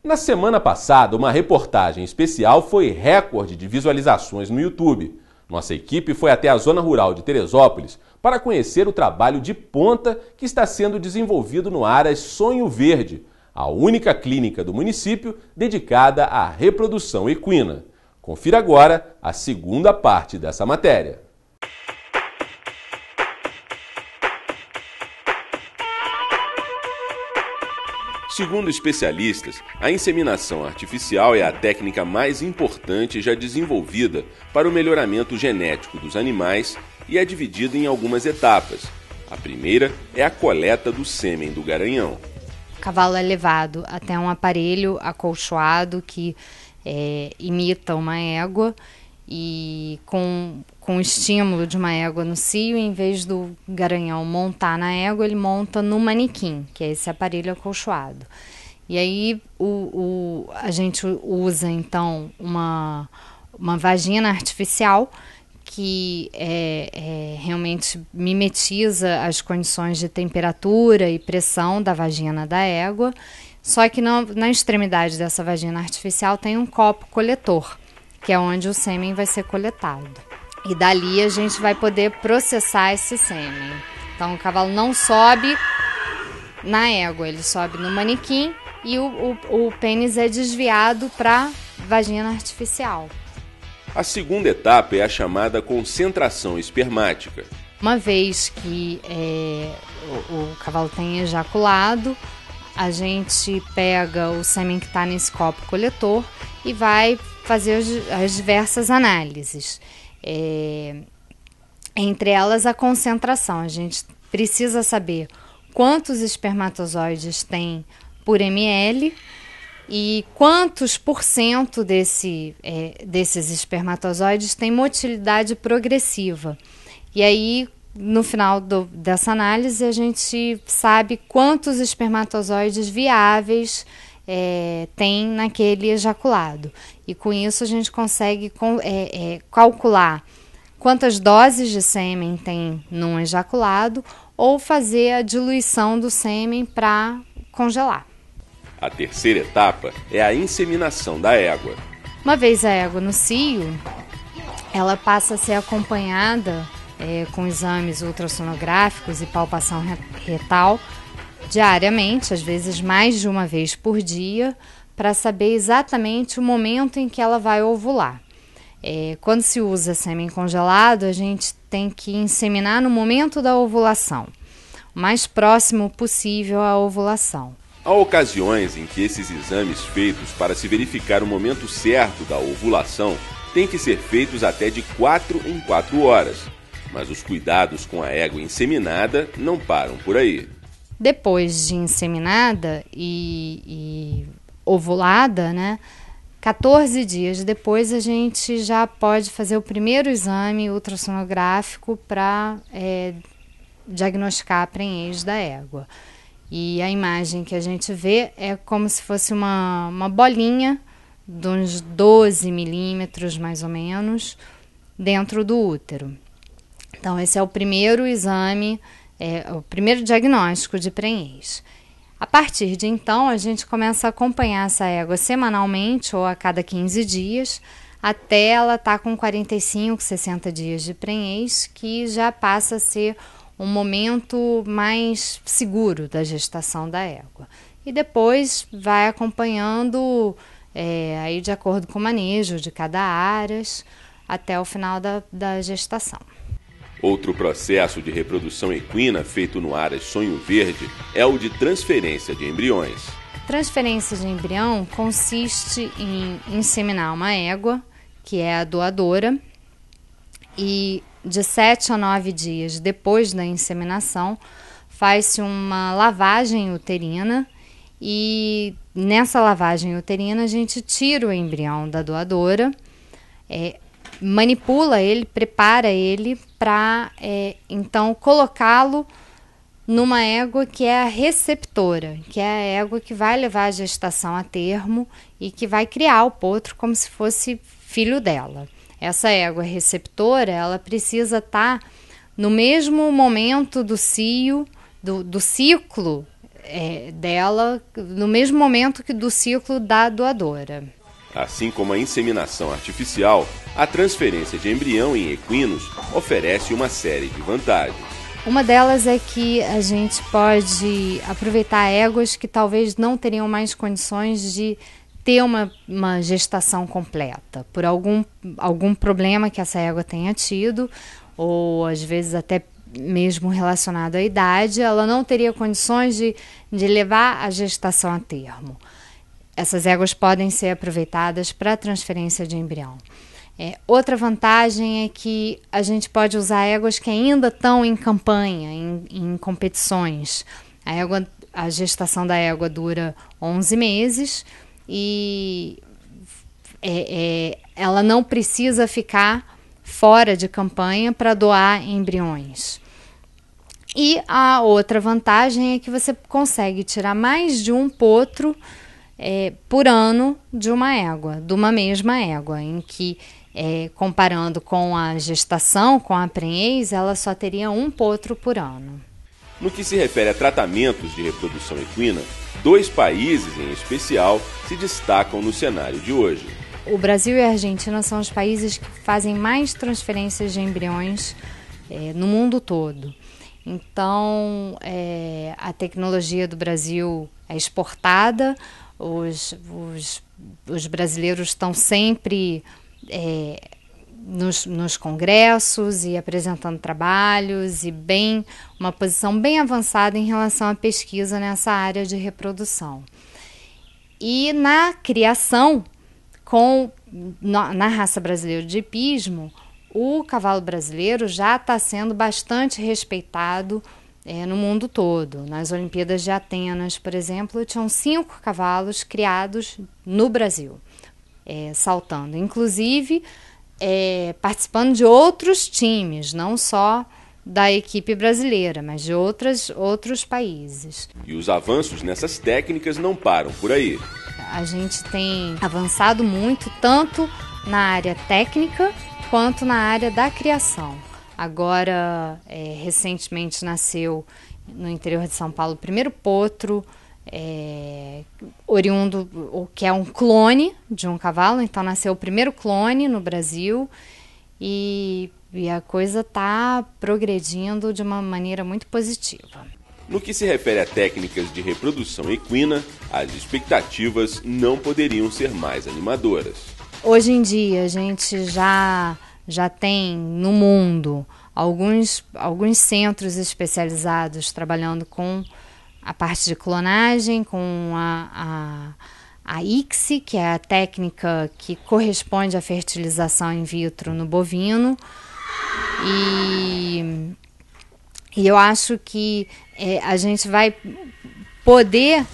Na semana passada, uma reportagem especial foi recorde de visualizações no YouTube. Nossa equipe foi até a zona rural de Teresópolis para conhecer o trabalho de ponta que está sendo desenvolvido no Aras Sonho Verde, a única clínica do município dedicada à reprodução equina. Confira agora a segunda parte dessa matéria. Segundo especialistas, a inseminação artificial é a técnica mais importante já desenvolvida para o melhoramento genético dos animais e é dividida em algumas etapas. A primeira é a coleta do sêmen do garanhão. O cavalo é levado até um aparelho acolchoado que imita uma égua e com o estímulo de uma égua no cio, em vez do garanhão montar na égua, ele monta no manequim, que é esse aparelho acolchoado. E aí a gente usa então uma vagina artificial que realmente mimetiza as condições de temperatura e pressão da vagina da égua, só que na extremidade dessa vagina artificial tem um copo coletor, que é onde o sêmen vai ser coletado. E dali a gente vai poder processar esse sêmen. Então o cavalo não sobe na égua, ele sobe no manequim e o pênis é desviado para vagina artificial. A segunda etapa é a chamada concentração espermática. Uma vez que o cavalo tem ejaculado, a gente pega o sêmen que está nesse copo coletor e vai fazer as diversas análises. Entre elas a concentração. A gente precisa saber quantos espermatozoides tem por ml e quantos por cento desses espermatozoides tem motilidade progressiva. E aí, no final dessa análise, a gente sabe quantos espermatozoides viáveis tem naquele ejaculado. E com isso a gente consegue calcular quantas doses de sêmen tem num ejaculado ou fazer a diluição do sêmen para congelar. A terceira etapa é a inseminação da égua. Uma vez a égua no cio, ela passa a ser acompanhada com exames ultrassonográficos e palpação retal diariamente, às vezes mais de uma vez por dia, para saber exatamente o momento em que ela vai ovular. Quando se usa sêmen congelado, a gente tem que inseminar no momento da ovulação, o mais próximo possível à ovulação. Há ocasiões em que esses exames feitos para se verificar o momento certo da ovulação têm que ser feitos até de 4 em 4 horas, mas os cuidados com a égua inseminada não param por aí. Depois de inseminada e ovulada, 14 dias depois a gente já pode fazer o primeiro exame ultrassonográfico para diagnosticar a prenhez da égua. E a imagem que a gente vê é como se fosse uma bolinha de uns 12 milímetros mais ou menos dentro do útero. Então esse é o primeiro exame, o primeiro diagnóstico de prenhez. A partir de então, a gente começa a acompanhar essa égua semanalmente ou a cada 15 dias, até ela estar com 45, 60 dias de prenhez, que já passa a ser um momento mais seguro da gestação da égua. E depois vai acompanhando, aí de acordo com o manejo de cada aras, até o final da gestação. Outro processo de reprodução equina feito no Aras Sonho Verde é o de transferência de embriões. Transferência de embrião consiste em inseminar uma égua, que é a doadora, e de 7 a 9 dias depois da inseminação faz-se uma lavagem uterina e nessa lavagem uterina a gente tira o embrião da doadora, manipula ele, prepara ele para então colocá-lo numa égua que é a receptora, que é a égua que vai levar a gestação a termo e que vai criar o potro como se fosse filho dela. Essa égua receptora, ela precisa estar no mesmo momento do cio, do ciclo dela no mesmo momento que do ciclo da doadora. Assim como a inseminação artificial, a transferência de embrião em equinos oferece uma série de vantagens. Uma delas é que a gente pode aproveitar éguas que talvez não teriam mais condições de ter uma gestação completa, por algum problema que essa égua tenha tido, ou às vezes até mesmo relacionado à idade, ela não teria condições de levar a gestação a termo. Essas éguas podem ser aproveitadas para a transferência de embrião. Outra vantagem é que a gente pode usar éguas que ainda estão em campanha, em competições. A gestação da égua dura 11 meses e ela não precisa ficar fora de campanha para doar embriões. E a outra vantagem é que você consegue tirar mais de um potro por ano de uma mesma égua, em que, comparando com a gestação, com a prenhez, ela só teria um potro por ano. No que se refere a tratamentos de reprodução equina, 2 países em especial se destacam no cenário de hoje. O Brasil e a Argentina são os países que fazem mais transferências de embriões no mundo todo. Então, a tecnologia do Brasil é exportada, os brasileiros estão sempre nos congressos e apresentando trabalhos e uma posição bem avançada em relação à pesquisa nessa área de reprodução. E na criação, na raça brasileira de hipismo, o cavalo brasileiro já está sendo bastante respeitado no mundo todo. Nas Olimpíadas de Atenas, por exemplo, tinham 5 cavalos criados no Brasil, saltando. Inclusive, participando de outros times, não só da equipe brasileira, mas de outros países. E os avanços nessas técnicas não param por aí. A gente tem avançado muito, tanto na área técnica quanto na área da criação. Agora, recentemente nasceu no interior de São Paulo o primeiro potro, oriundo, que é um clone de um cavalo. Então nasceu o primeiro clone no Brasil e a coisa está progredindo de uma maneira muito positiva. No que se refere a técnicas de reprodução equina, as expectativas não poderiam ser mais animadoras. Hoje em dia a gente já tem no mundo alguns centros especializados trabalhando com a parte de clonagem, com a ICSI, que é a técnica que corresponde à fertilização in vitro no bovino. E eu acho que a gente vai poder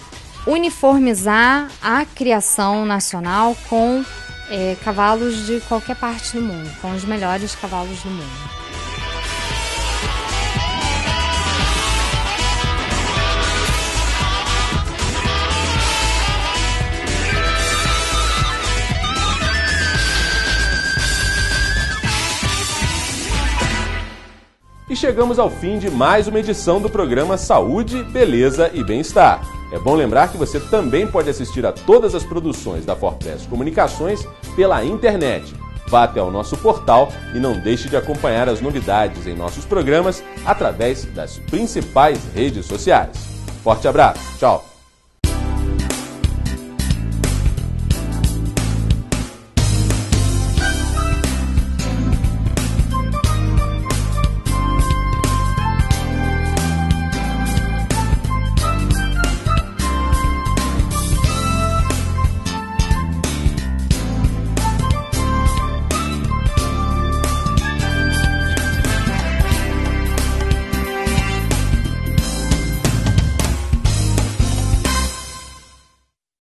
uniformizar a criação nacional com cavalos de qualquer parte do mundo, com os melhores cavalos do mundo. E chegamos ao fim de mais uma edição do programa Saúde, Beleza e Bem-Estar. É bom lembrar que você também pode assistir a todas as produções da Forpress Comunicações pela internet. Vá até o nosso portal e não deixe de acompanhar as novidades em nossos programas através das principais redes sociais. Forte abraço, tchau!